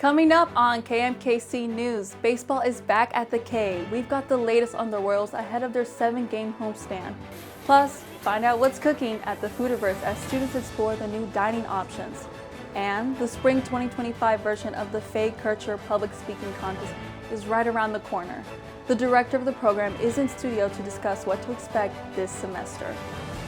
Coming up on KMKC News, baseball is back at the K. We've got the latest on the Royals ahead of their 7-game homestand. Plus, find out what's cooking at the Foodiverse as students explore the new dining options. And the spring 2025 version of the Faye Kircher Public Speaking Contest is right around the corner. The director of the program is in studio to discuss what to expect this semester.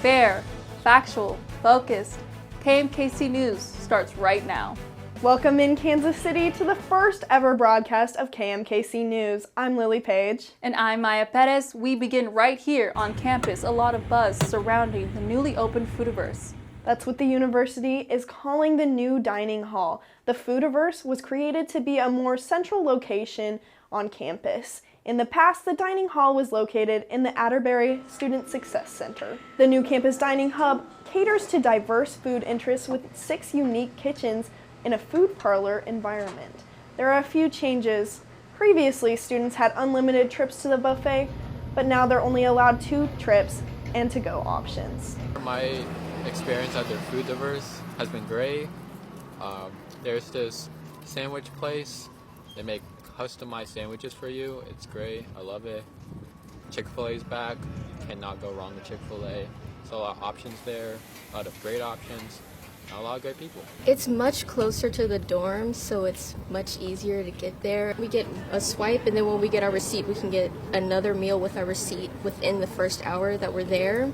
Fair, factual, focused, KMKC News starts right now. Welcome in Kansas City to the first ever broadcast of KMKC News. I'm Lily Page. And I'm Maya Perez. We begin right here on campus. A lot of buzz surrounding the newly opened Foodiverse. That's what the university is calling the new dining hall. The Foodiverse was created to be a more central location on campus. In the past, the dining hall was located in the Atterbury Student Success Center. The new campus dining hub caters to diverse food interests with 6 unique kitchens in a food parlor environment. There are a few changes. Previously, students had unlimited trips to the buffet, but now they're only allowed 2 trips and to-go options. My experience at their Foodiverse has been great. There's this sandwich place. They make customized sandwiches for you. It's great. I love it. Chick-fil-A's back. Cannot go wrong with Chick-fil-A. There's a lot of options there. A lot of great options. A lot of great people. It's much closer to the dorms, so it's much easier to get there. We get a swipe, and then when we get our receipt, we can get another meal with our receipt within the first hour that we're there,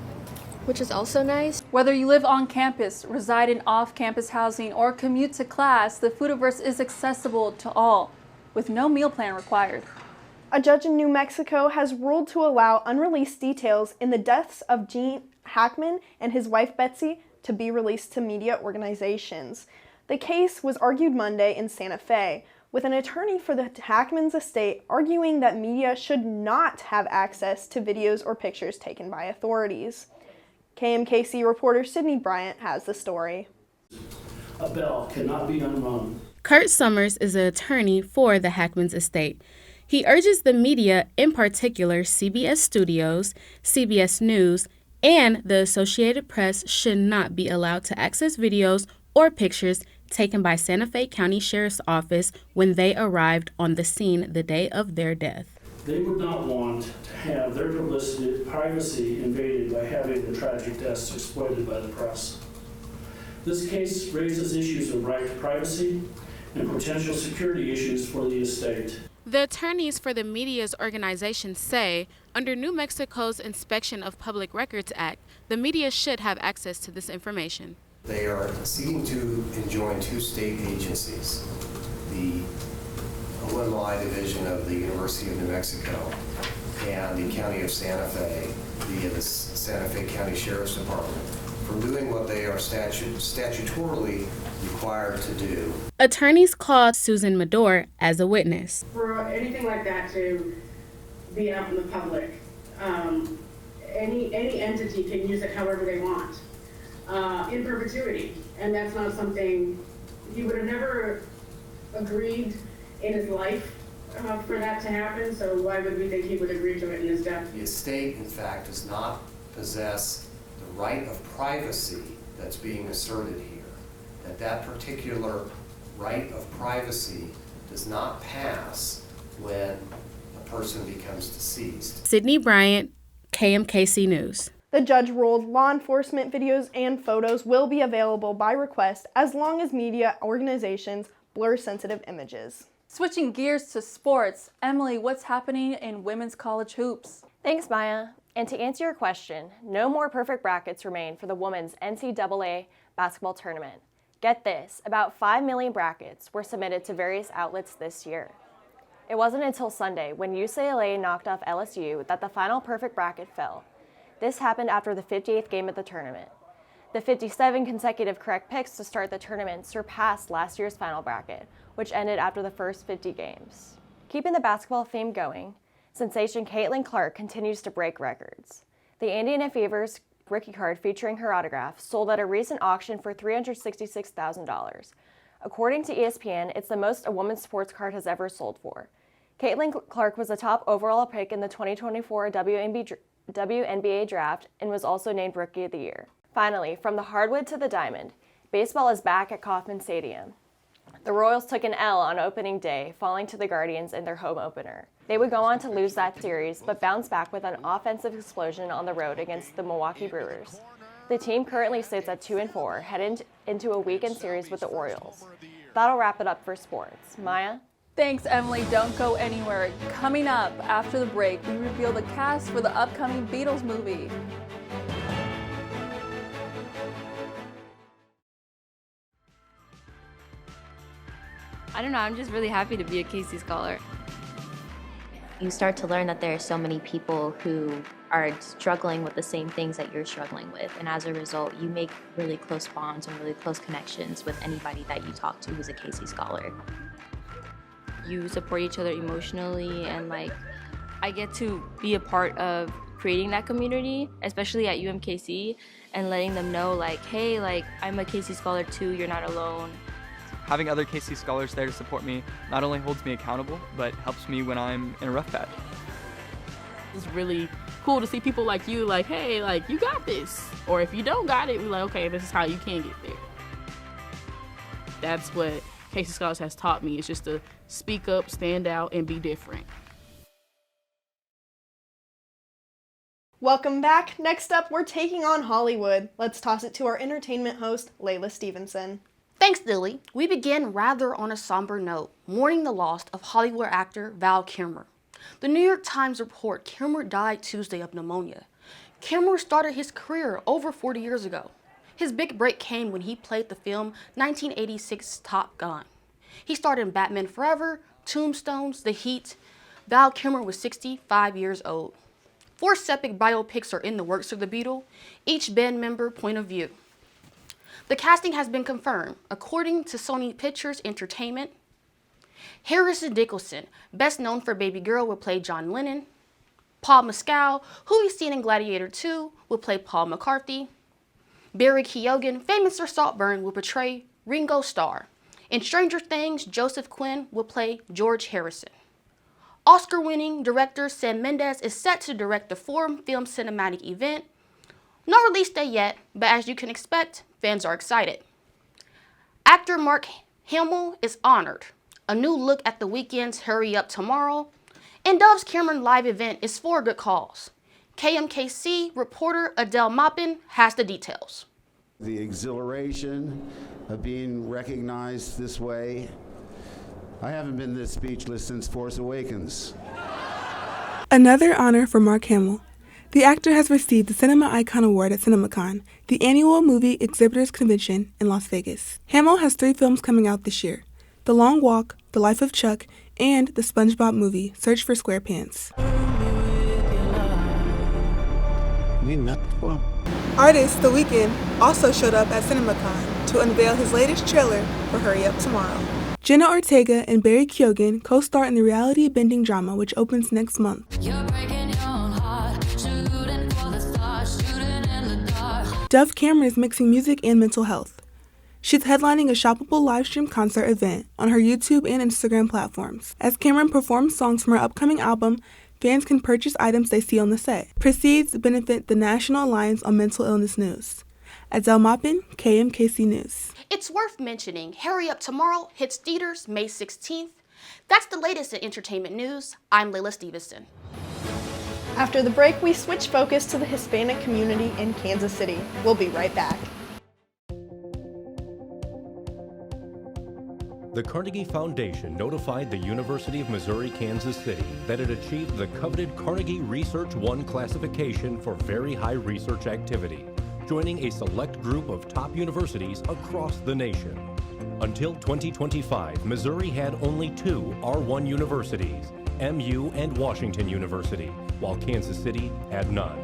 which is also nice. Whether you live on campus, reside in off-campus housing, or commute to class, the Foodiverse is accessible to all, with no meal plan required. A judge in New Mexico has ruled to allow unreleased details in the deaths of Gene Hackman and his wife Betsy to be released to media organizations. The case was argued Monday in Santa Fe, with an attorney for the Hackman's estate arguing that media should not have access to videos or pictures taken by authorities. KMKC reporter Sydney Bryant has the story. A bell cannot be unrung. Kurt Summers is an attorney for the Hackman's estate. He urges the media, in particular CBS Studios, CBS News, and the Associated Press should not be allowed to access videos or pictures taken by Santa Fe County Sheriff's Office when they arrived on the scene the day of their death. They would not want to have their privacy invaded by having the tragic deaths exploited by the press. This case raises issues of right to privacy and potential security issues for the estate. The attorneys for the media's organization say, under New Mexico's Inspection of Public Records Act, the media should have access to this information. They are seeking to enjoin 2 state agencies, the OMI division of the University of New Mexico and the County of Santa Fe via the Santa Fe County Sheriff's Department, from doing what they are statutorily required to do. Attorneys called Susan Medore as a witness. For anything like that to be out in the public, any entity can use it however they want, in perpetuity. And that's not something he would have never agreed in his life for that to happen, so why would we think he would agree to it in his death? The estate, in fact, does not possess the right of privacy that's being asserted here. That particular right of privacy does not pass when a person becomes deceased. Sydney Bryant, KMKC News. The judge ruled law enforcement videos and photos will be available by request as long as media organizations blur sensitive images. Switching gears to sports, Emily, what's happening in women's college hoops? Thanks, Maya. And to answer your question, no more perfect brackets remain for the women's NCAA basketball tournament. Get this, about 5 million brackets were submitted to various outlets this year. It wasn't until Sunday, when UCLA knocked off LSU, that the final perfect bracket fell. This happened after the 58th game of the tournament. The 57 consecutive correct picks to start the tournament surpassed last year's final bracket, which ended after the first 50 games. Keeping the basketball theme going, sensation Caitlin Clark continues to break records. The Indiana Fever's rookie card featuring her autograph sold at a recent auction for $366,000. According to ESPN, it's the most a women's sports card has ever sold for. Caitlin Clark was the top overall pick in the 2024 WNBA draft and was also named Rookie of the Year. Finally, from the hardwood to the diamond, baseball is back at Kauffman Stadium. The Royals took an L on opening day, falling to the Guardians in their home opener. They would go on to lose that series, but bounce back with an offensive explosion on the road against the Milwaukee Brewers. The team currently sits at 2-4, headed into a weekend series with the Orioles. That'll wrap it up for sports. Maya? Thanks, Emily. Don't go anywhere. Coming up after the break, we reveal the cast for the upcoming Beatles movie. I don't know, I'm just really happy to be a KC Scholar. You start to learn that there are so many people who are struggling with the same things that you're struggling with, and as a result, you make really close bonds and really close connections with anybody that you talk to who's a KC Scholar. You support each other emotionally, and like, I get to be a part of creating that community, especially at UMKC, and letting them know like, hey, like, I'm a KC Scholar too, you're not alone. Having other KC Scholars there to support me not only holds me accountable, but helps me when I'm in a rough patch. It's really cool to see people like you, like, hey, like, you got this. Or if you don't got it, we're like, okay, this is how you can get there. That's what KC Scholars has taught me, is just to speak up, stand out, and be different. Welcome back. Next up, we're taking on Hollywood. Let's toss it to our entertainment host, Layla Stevenson. Thanks, Dilly. We begin rather on a somber note, mourning the loss of Hollywood actor Val Kilmer. The New York Times report Kilmer died Tuesday of pneumonia. Kilmer started his career over 40 years ago. His big break came when he played the film 1986's Top Gun. He starred in Batman Forever, Tombstones, The Heat. Val Kilmer was 65 years old. 4 separate biopics are in the works of the Beatles, each band member point of view. The casting has been confirmed. According to Sony Pictures Entertainment, Harrison Dickinson, best known for Baby Girl, will play John Lennon. Paul Mescal, who we've seen in Gladiator 2, will play Paul McCartney. Barry Keoghan, famous for Saltburn, will portray Ringo Starr. In Stranger Things, Joseph Quinn will play George Harrison. Oscar-winning director Sam Mendes is set to direct the 4-film cinematic event. No release date yet, but as you can expect, fans are excited. Actor Mark Hamill is honored. A new look at the weekend's Hurry Up Tomorrow. And Dove's Cameron live event is for a good cause. KMKC reporter Adele Maupin has the details. The exhilaration of being recognized this way. I haven't been this speechless since Force Awakens. Another honor for Mark Hamill. The actor has received the Cinema Icon Award at CinemaCon, the annual movie exhibitors convention in Las Vegas. Hamill has 3 films coming out this year: The Long Walk, The Life of Chuck, and the SpongeBob movie, Search for SquarePants. Artist The Weeknd also showed up at CinemaCon to unveil his latest trailer for Hurry Up Tomorrow. Jenna Ortega and Barry Keoghan co-star in the reality-bending drama, which opens next month. Dove Cameron is mixing music and mental health. She's headlining a shoppable livestream concert event on her YouTube and Instagram platforms. As Cameron performs songs from her upcoming album, fans can purchase items they see on the set. Proceeds benefit the National Alliance on Mental Illness News. Adele Maupin, KMKC News. It's worth mentioning, Hurry Up Tomorrow hits theaters May 16th. That's the latest in entertainment news. I'm Layla Stevenson. After the break, we switch focus to the Hispanic community in Kansas City. We'll be right back. The Carnegie Foundation notified the University of Missouri-Kansas City that it achieved the coveted Carnegie Research 1 classification for very high research activity, joining a select group of top universities across the nation. Until 2025, Missouri had only 2 R1 universities, MU and Washington University, while Kansas City had none.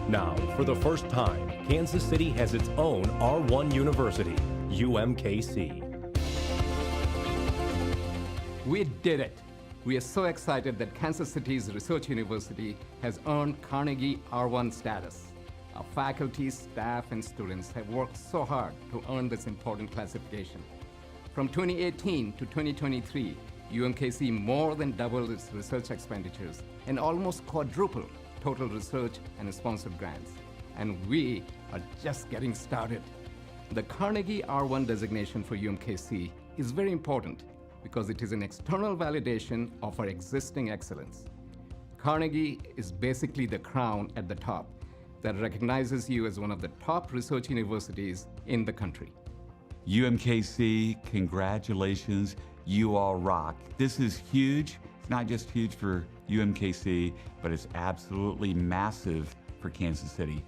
Now, for the first time, Kansas City has its own R1 university, UMKC. We did it! We are so excited that Kansas City's research university has earned Carnegie R1 status. Our faculty, staff, and students have worked so hard to earn this important classification. From 2018 to 2023, UMKC more than doubled its research expenditures and almost quadrupled total research and sponsored grants. And we are just getting started. The Carnegie R1 designation for UMKC is very important because it is an external validation of our existing excellence. Carnegie is basically the crown at the top that recognizes you as one of the top research universities in the country. UMKC, congratulations, you all rock. This is huge. It's not just huge for UMKC, but it's absolutely massive for Kansas City.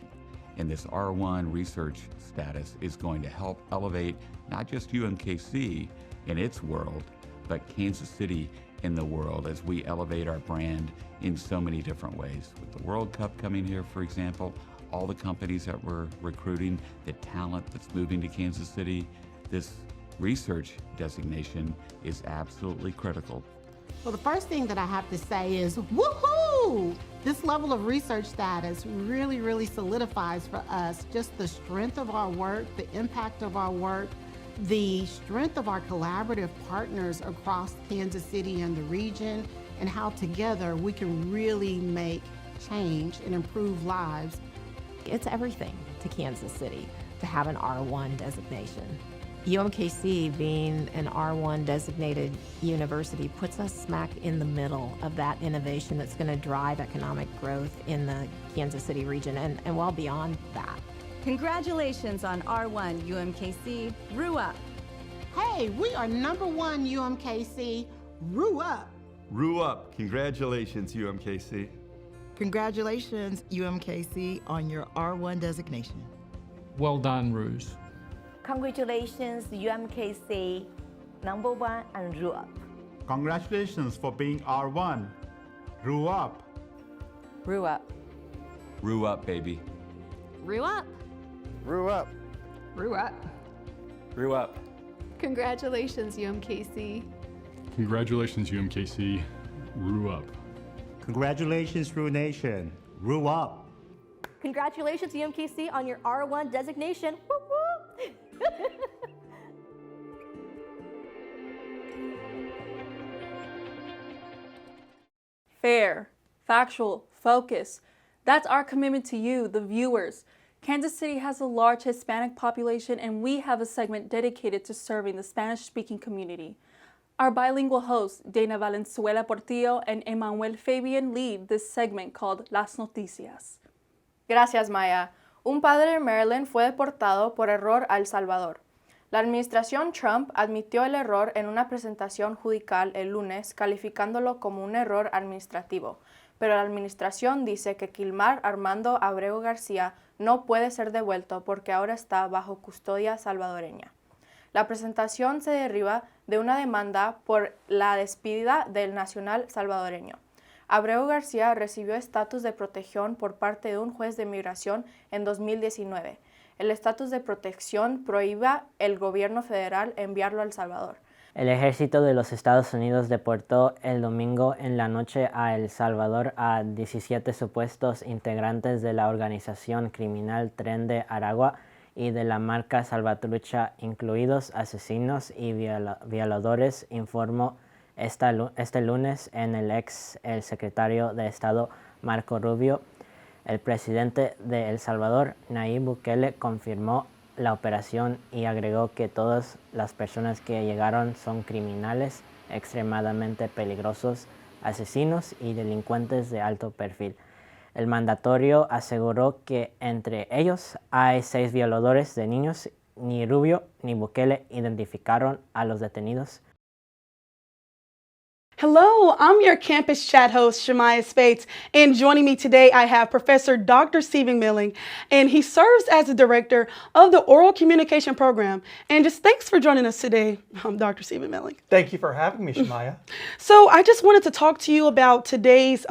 And this R1 research status is going to help elevate not just UMKC in its world, but Kansas City in the world as we elevate our brand in so many different ways. With the World Cup coming here, for example, all the companies that we're recruiting, the talent that's moving to Kansas City, this research designation is absolutely critical. Well, the first thing that I have to say is, woohoo! This level of research status really solidifies for us just the strength of our work, the impact of our work, the strength of our collaborative partners across Kansas City and the region, and how together we can really make change and improve lives. It's everything to Kansas City to have an R1 designation. UMKC being an R1 designated university puts us smack in the middle of that innovation that's going to drive economic growth in the Kansas City region and well beyond that. Congratulations on R1 UMKC, Rue up. Hey, we are #1 UMKC, Rue up. Rue up, congratulations UMKC. Congratulations UMKC on your R1 designation. Well done, Ruse. Congratulations UMKC, #1 and Rue up. Congratulations for being R1. Rue up. Rue up. Rue up, baby. Rue up. Rue up. Rue up. Rue up. Congratulations UMKC. Congratulations, UMKC. Rue up. Congratulations, Rue Nation. Rue up. Congratulations UMKC on your R1 designation. Woo woo! Fair, factual, focus. That's our commitment to you, the viewers. Kansas City has a large Hispanic population, and we have a segment dedicated to serving the Spanish-speaking community. Our bilingual hosts, Dana Valenzuela Portillo and Emmanuel Fabian, lead this segment called Las Noticias. Gracias, Maya. Un padre en Maryland fue deportado por error a El Salvador. La administración Trump admitió el error en una presentación judicial el lunes, calificándolo como un error administrativo. Pero la administración dice que Kilmar Armando Abreu García no puede ser devuelto porque ahora está bajo custodia salvadoreña. La presentación se deriva de una demanda por la despedida del nacional salvadoreño. Abreu García recibió estatus de protección por parte de un juez de migración en 2019. El estatus de protección prohíbe al gobierno federal enviarlo a El Salvador. El ejército de los Estados Unidos deportó el domingo en la noche a El Salvador a 17 supuestos integrantes de la organización criminal Tren de Aragua y de la marca Salvatrucha, incluidos asesinos y violadores, informó este lunes en el secretario de Estado Marco Rubio. El presidente de El Salvador, Nayib Bukele, confirmó la operación y agregó que todas las personas que llegaron son criminales extremadamente peligrosos, asesinos y delincuentes de alto perfil. El mandatario aseguró que entre ellos hay 6 violadores de niños. Ni Rubio ni Bukele identificaron a los detenidos. Hello, I'm your campus chat host, Shemaya Spates, and joining me today I have Professor Dr. Stephen Milling, and he serves as the director of the Oral Communication Program. And just thanks for joining us today, Dr. Stephen Milling. Thank you for having me, Shemaya. So I just wanted to talk to you about today's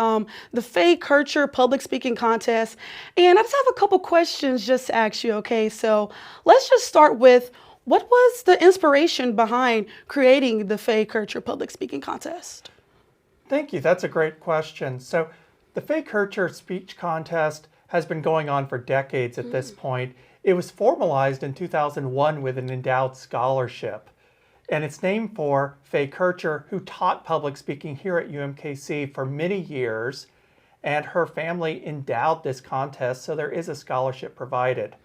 the Faye Kircher Public Speaking Contest, and I just have a couple questions just to ask you, okay? So let's just start with, what was the inspiration behind creating the Faye Kircher Public Speaking Contest? Thank you. That's a great question. So the Faye Kircher Speech Contest has been going on for decades at this point. It was formalized in 2001 with an endowed scholarship. And it's named for Faye Kircher, who taught public speaking here at UMKC for many years. And her family endowed this contest, so there is a scholarship provided.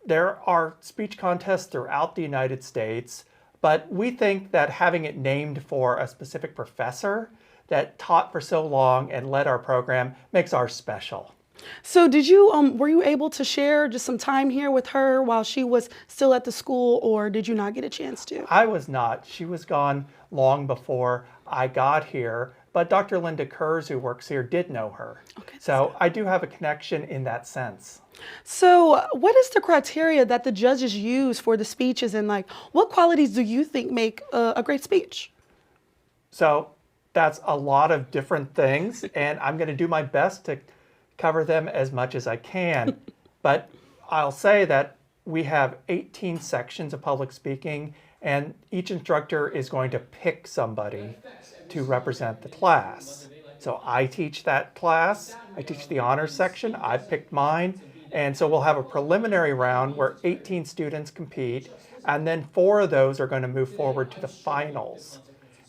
there are speech contests throughout the United States, but we think that having it named for a specific professor that taught for so long and led our program makes ours special. So were you able to share just some time here with her while she was still at the school, or did you not get a chance to? I was not. She was gone long before I got here, but Dr. Linda Kurz, who works here, did know her. Okay, so I do have a connection in that sense. So what is the criteria that the judges use for the speeches, and like what qualities do you think make a great speech? So that's a lot of different things, and I'm going to do my best to cover them as much as I can. But I'll say that we have 18 sections of public speaking, and each instructor is going to pick somebody to represent the class. So I teach that class, I teach the honors section, I've picked mine, and so we'll have a preliminary round where 18 students compete, and then 4 of those are going to move forward to the finals.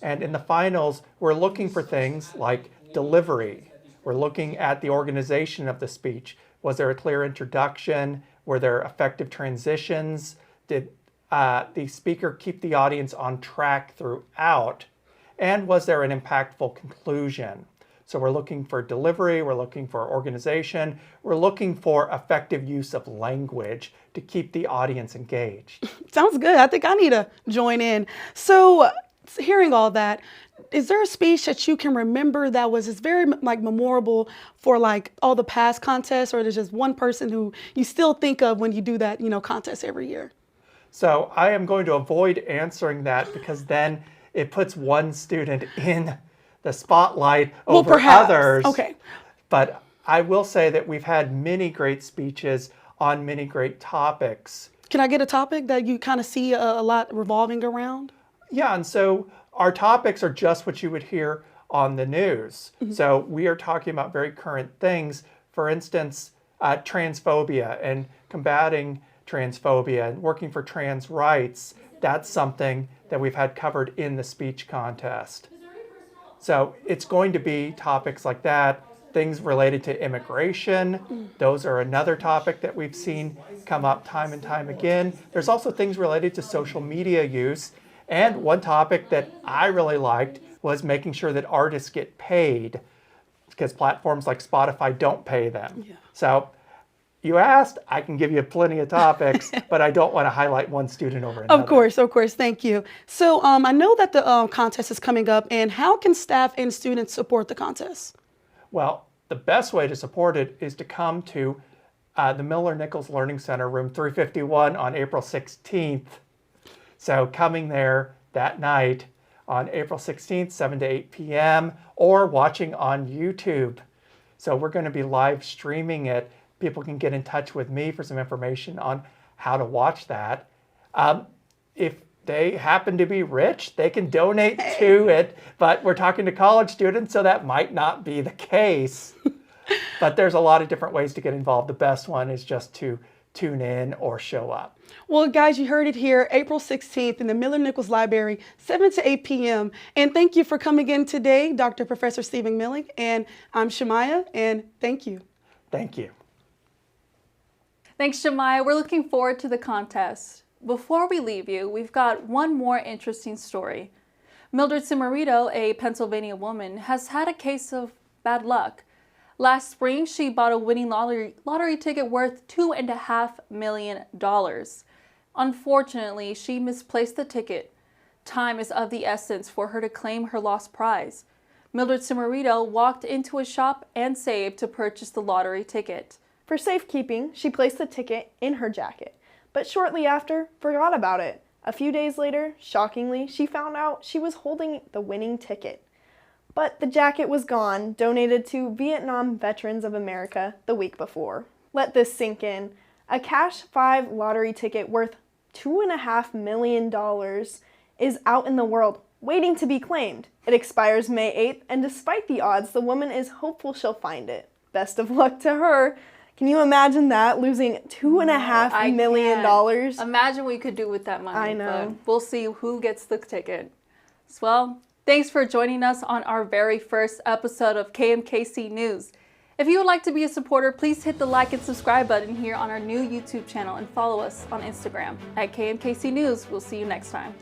And in the finals, we're looking for things like delivery. We're looking at the organization of the speech. Was there a clear introduction? Were there effective transitions? Did the speaker keep the audience on track throughout? And was there an impactful conclusion? So we're looking for delivery, we're looking for organization, we're looking for effective use of language to keep the audience engaged. Sounds good. I think I need to join in. So hearing all that, is there a speech that you can remember that was just very like memorable for like all the past contests, or there's just one person who you still think of when you do that, contest every year? So I am going to avoid answering that because then it puts one student in the spotlight over others. Okay. But I will say that we've had many great speeches on many great topics. Can I get a topic that you kind of see a lot revolving around? Yeah, and so our topics are just what you would hear on the news. Mm-hmm. So we are talking about very current things. For instance, transphobia and combating transphobia and working for trans rights. That's something that we've had covered in the speech contest. So it's going to be topics like that, things related to immigration. Those are another topic that we've seen come up time and time again. There's also things related to social media use. And one topic that I really liked was making sure that artists get paid, because platforms like Spotify don't pay them. Yeah. So you asked, I can give you plenty of topics, but I don't want to highlight one student over another. Of course, thank you. So I know that the contest is coming up, and how can staff and students support the contest? Well, the best way to support it is to come to the Miller-Nichols Learning Center, room 351 on April 16th. So coming there that night on April 16th, 7 to 8 p.m., or watching on YouTube. So we're going to be live streaming it. People can get in touch with me for some information on how to watch that. If they happen to be rich, they can donate to it, but we're talking to college students, so that might not be the case. But there's a lot of different ways to get involved. The best one is just to tune in or show up. Well, guys, you heard it here, April 16th in the Miller-Nichols Library, 7 to 8 p.m. And thank you for coming in today, Dr. Professor Stephen Milling. And I'm Shamaya, and thank you. Thank you. Thanks, Shamaya. We're looking forward to the contest. Before we leave you, we've got one more interesting story. Mildred Cimarito, a Pennsylvania woman, has had a case of bad luck. Last spring, she bought a winning lottery ticket worth $2.5 million. Unfortunately, she misplaced the ticket. Time is of the essence for her to claim her lost prize. Mildred Cimarito walked into a shop and saved to purchase the lottery ticket. For safekeeping, she placed the ticket in her jacket, but shortly after, forgot about it. A few days later, shockingly, she found out she was holding the winning ticket. But the jacket was gone, donated to Vietnam Veterans of America the week before. Let this sink in. A cash 5 lottery ticket worth $2.5 million is out in the world, waiting to be claimed. It expires May 8th, and despite the odds, the woman is hopeful she'll find it. Best of luck to her. Can you imagine that, losing $2.5 million? Imagine what you could do with that money. I know. But we'll see who gets the ticket. Well, thanks for joining us on our very first episode of KMKC News. If you would like to be a supporter, please hit the like and subscribe button here on our new YouTube channel and follow us on Instagram at KMKC News. We'll see you next time.